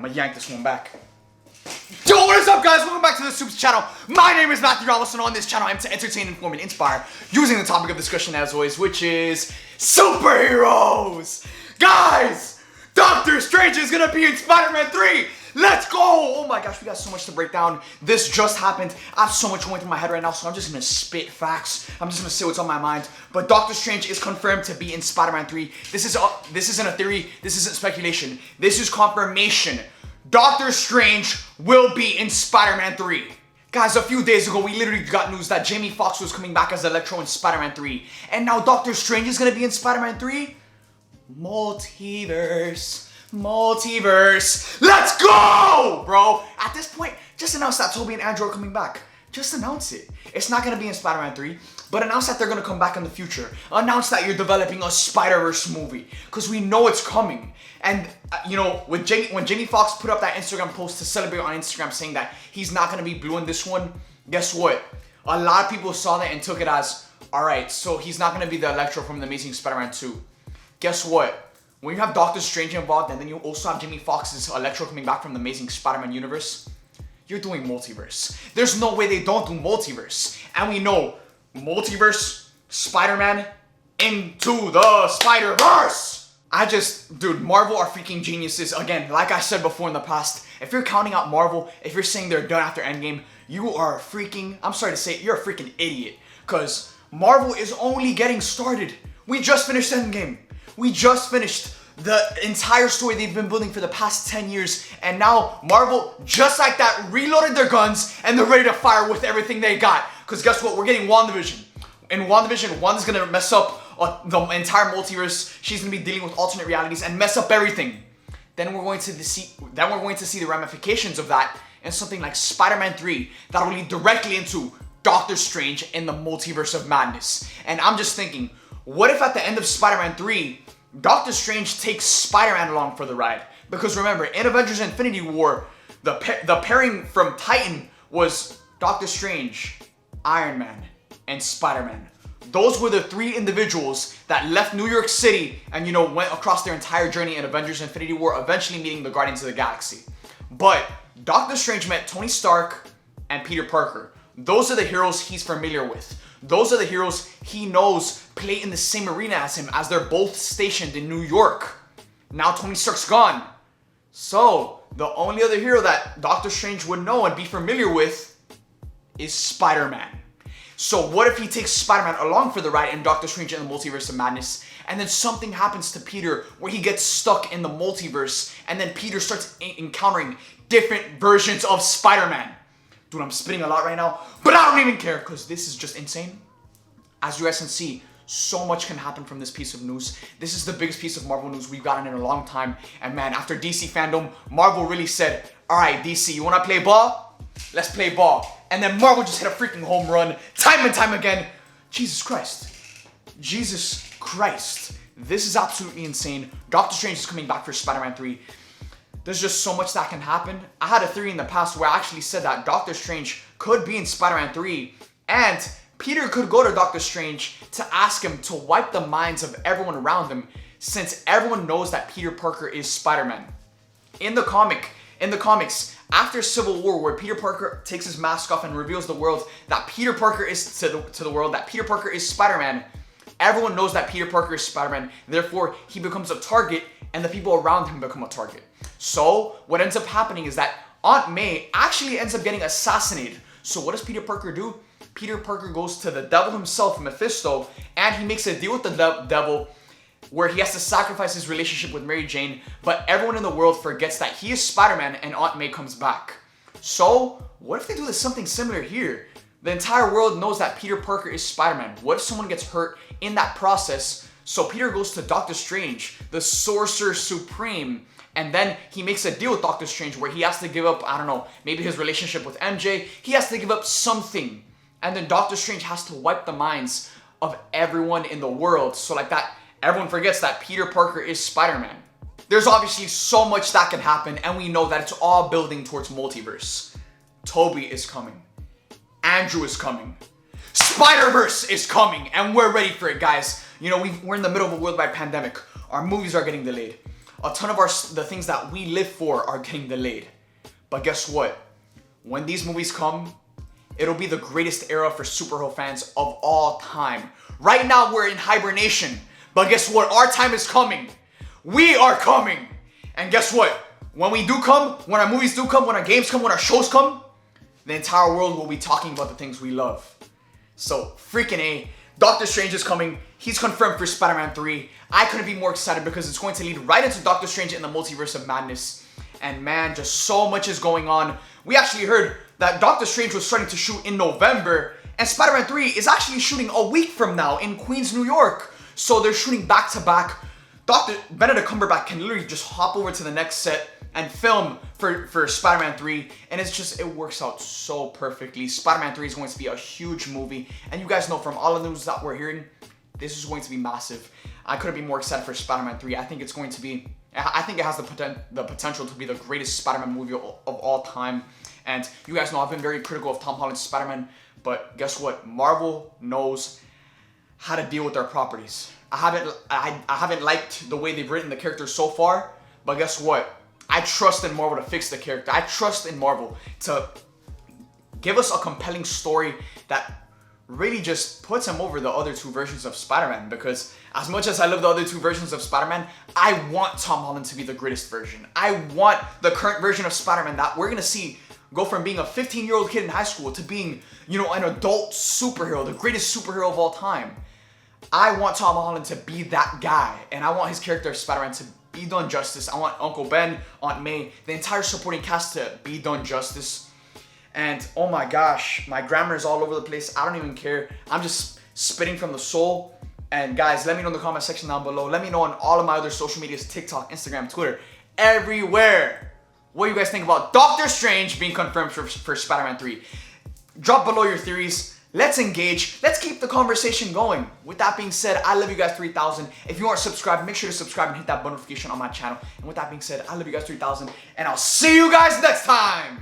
gonna yank this one back. Yo, what is up, guys? Welcome back to the SUPES channel. My name is Matthew Ramos, and on this channel I'm to entertain, inform, and inspire using the topic of discussion as always, which is superheroes. Guys, Doctor Strange is gonna be in Spider-Man 3. Let's go! Oh my gosh, we got so much to break down. This just happened. I have so much going through my head right now, so I'm just gonna spit facts. I'm just gonna say what's on my mind. But Doctor Strange is confirmed to be in Spider-Man 3. This isn't a theory. This isn't speculation. This is confirmation. Doctor Strange will be in Spider-Man 3. Guys, a few days ago, we literally got news that Jamie Foxx was coming back as Electro in Spider-Man 3. And now Doctor Strange is gonna be in Spider-Man 3? Multiverse. Let's go, bro. At this point, just announce that Tobey and Andrew are coming back. Just announce it. It's not gonna be in Spider-Man 3, but announce that they're gonna come back in the future. Announce that you're developing a Spider-Verse movie, because we know it's coming. And you know, when Jamie Foxx put up that Instagram post to celebrate on Instagram saying that he's not gonna be blue in this one, guess what? A lot of people saw that and took it as, alright, so he's not gonna be the Electro from The Amazing Spider-Man 2. Guess what? When you have Doctor Strange involved and then you also have Jamie Foxx's Electro coming back from the Amazing Spider-Man universe, you're doing multiverse. There's no way they don't do multiverse. And we know multiverse, Spider-Man, into the Spider-Verse. Dude, Marvel are freaking geniuses. Again, like I said before in the past, if you're counting out Marvel, if you're saying they're done after Endgame, you are a freaking, I'm sorry to say it, you're a freaking idiot. Because Marvel is only getting started. We just finished Endgame. We just finished the entire story they've been building for the past 10 years. And now Marvel, just like that, reloaded their guns and they're ready to fire with everything they got. Because guess what? We're getting WandaVision. In WandaVision, Wanda's going to mess up the entire multiverse. She's going to be dealing with alternate realities and mess up everything. Then we're going to see the ramifications of that in something like Spider-Man 3 that will lead directly into Doctor Strange in the Multiverse of Madness. And I'm just thinking, what if at the end of Spider-Man 3, Doctor Strange takes Spider-Man along for the ride? Because remember, in Avengers Infinity War, the pairing from Titan was Doctor Strange, Iron Man, and Spider-Man. Those were the three individuals that left New York City and, you know, went across their entire journey in Avengers Infinity War, eventually meeting the Guardians of the Galaxy. But Doctor Strange met Tony Stark and Peter Parker. Those are the heroes he's familiar with. Those are the heroes he knows play in the same arena as him, as they're both stationed in New York. Now Tony Stark's gone. So, the only other hero that Doctor Strange would know and be familiar with is Spider-Man. So what if he takes Spider-Man along for the ride in Doctor Strange in the Multiverse of Madness, and then something happens to Peter where he gets stuck in the multiverse, and then Peter starts encountering different versions of Spider-Man. Dude, I'm spitting a lot right now, but I don't even care because this is just insane. As you guys can see, so much can happen from this piece of news. This is the biggest piece of Marvel news we've gotten in a long time. And man, after DC fandom, Marvel really said, alright DC, you wanna play ball? Let's play ball. And then Marvel just hit a freaking home run, time and time again. Jesus Christ. Jesus Christ. This is absolutely insane. Doctor Strange is coming back for Spider-Man 3. There's just so much that can happen. I had a theory in the past where I actually said that Doctor Strange could be in Spider-Man 3 and Peter could go to Doctor Strange to ask him to wipe the minds of everyone around him, since everyone knows that Peter Parker is Spider-Man. In the comics, after Civil War, where Peter Parker takes his mask off and reveals the world that Peter Parker is to the world, that Peter Parker is Spider-Man, everyone knows that Peter Parker is Spider-Man, therefore he becomes a target and the people around him become a target. So what ends up happening is that Aunt May actually ends up getting assassinated. So what does Peter Parker do? Peter Parker goes to the devil himself, Mephisto, and he makes a deal with the devil where he has to sacrifice his relationship with Mary Jane, but everyone in the world forgets that he is Spider-Man and Aunt May comes back. So what if they do something similar here? The entire world knows that Peter Parker is Spider-Man. What if someone gets hurt in that process? So Peter goes to Doctor Strange, the Sorcerer Supreme, and then he makes a deal with Doctor Strange where he has to give up, I don't know, maybe his relationship with MJ. He has to give up something. And then Doctor Strange has to wipe the minds of everyone in the world. So like that, everyone forgets that Peter Parker is Spider-Man. There's obviously so much that can happen, and we know that it's all building towards multiverse. Tobey is coming. Andrew is coming. Spider-Verse is coming, and we're ready for it, guys. You know, we're in the middle of a worldwide pandemic. Our movies are getting delayed. a ton of the things that we live for are getting delayed. But guess what? When these movies come, it'll be the greatest era for superhero fans of all time. Right now, we're in hibernation. But guess what? Our time is coming. We are coming. And guess what? When we do come, when our movies do come, when our games come, when our shows come, the entire world will be talking about the things we love. So, freaking A. Doctor Strange is coming. He's confirmed for Spider-Man 3. I couldn't be more excited because it's going to lead right into Doctor Strange in the Multiverse of Madness. And man, just so much is going on. We actually heard that Doctor Strange was starting to shoot in November, and Spider-Man 3 is actually shooting a week from now in Queens, New York. So they're shooting back to back. Dr. Benedict Cumberbatch can literally just hop over to the next set and film for Spider-Man 3, and it works out so perfectly. Spider-Man 3 is going to be a huge movie, and you guys know from all the news that we're hearing, this is going to be massive. I couldn't be more excited for Spider-Man 3. I think it has the potential to be the greatest Spider-Man movie of all time. And you guys know I've been very critical of Tom Holland's Spider-Man, but guess what? Marvel knows how to deal with their properties. I haven't liked the way they've written the character so far, but guess what? I trust in Marvel to fix the character. I trust in Marvel to give us a compelling story that really just puts him over the other two versions of Spider-Man, because as much as I love the other two versions of Spider-Man, I want Tom Holland to be the greatest version. I want the current version of Spider-Man that we're gonna see go from being a 15-year-old kid in high school to being, an adult superhero, the greatest superhero of all time. I want Tom Holland to be that guy, and I want his character of Spider-Man to be done justice. I want Uncle Ben, Aunt May, the entire supporting cast to be done justice. And oh my gosh, my grammar is all over the place. I don't even care. I'm just spitting from the soul. And guys, let me know in the comment section down below. Let me know on all of my other social medias, TikTok, Instagram, Twitter, everywhere, what you guys think about Doctor Strange being confirmed for Spider-Man 3. Drop below your theories. Let's engage. Let's keep the conversation going. With that being said, I love you guys 3,000. If you aren't subscribed, make sure to subscribe and hit that bell notification on my channel. And with that being said, I love you guys 3,000. And I'll see you guys next time.